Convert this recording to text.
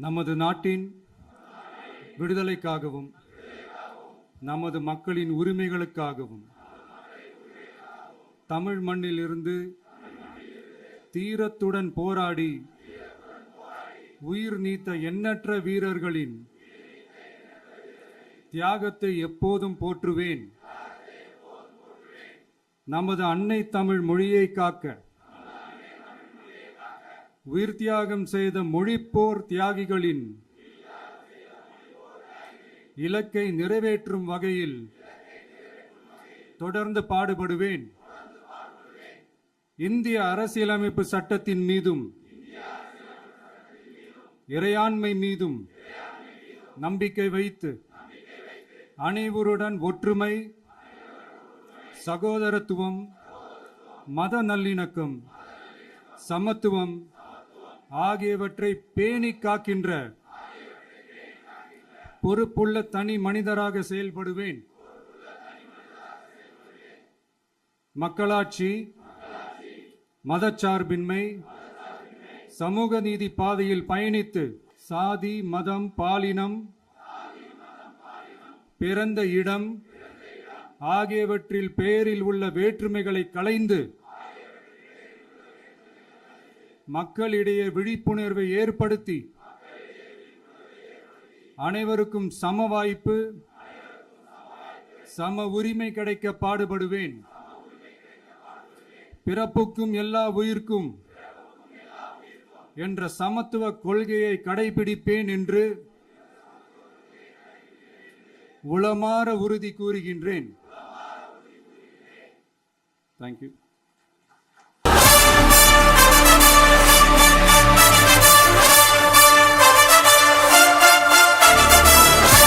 நமது நாட்டின் விடுதலைக்காகவும் நமது மக்களின் உரிமைகளுக்காகவும் தமிழ் மண்ணில் இருந்து தீரத்துடன் போராடி உயிர் நீத்த எண்ணற்ற வீரர்களின் தியாகத்தை எப்போதும் போற்றுவேன். நமது அன்னை தமிழ் மொழியை காக்க உயிர் தியாகம் செய்த மொழிப்போர் தியாகிகளின் இலக்கை நிறைவேற்றும் வகையில் தொடர்ந்து பாடுபடுவேன். இந்திய அரசியலமைப்பு சட்டத்தின் மீதும் இறையாண்மை மீதும் நம்பிக்கை வைத்து அனைவருடன் ஒற்றுமை, சகோதரத்துவம், மத நல்லிணக்கம், சமத்துவம் ஆகியவற்றை பேணி காக்கின்ற பொறுப்புள்ள தனி மனிதராக செயல்படுவேன். மக்களாட்சி, மதச்சார்பின்மை, சமூக நீதி பாதையில் பயணித்து சாதி, மதம், பாலினம், பிறந்த இடம் ஆகியவற்றில் பெயரில் உள்ள வேற்றுமைகளை களைந்து மக்களிடையே விழிப்புணர்வை ஏற்படுத்தி அனைவருக்கும் சம வாய்ப்பு, சம உரிமை கிடைக்க பாடுபடுவேன். பிறப்புக்கும் எல்லா உயிர்க்கும் என்ற சமத்துவ கொள்கையை கடைபிடிப்பேன் என்று உளமாற உறுதி கூறுகின்றேன். தேங்க்யூ.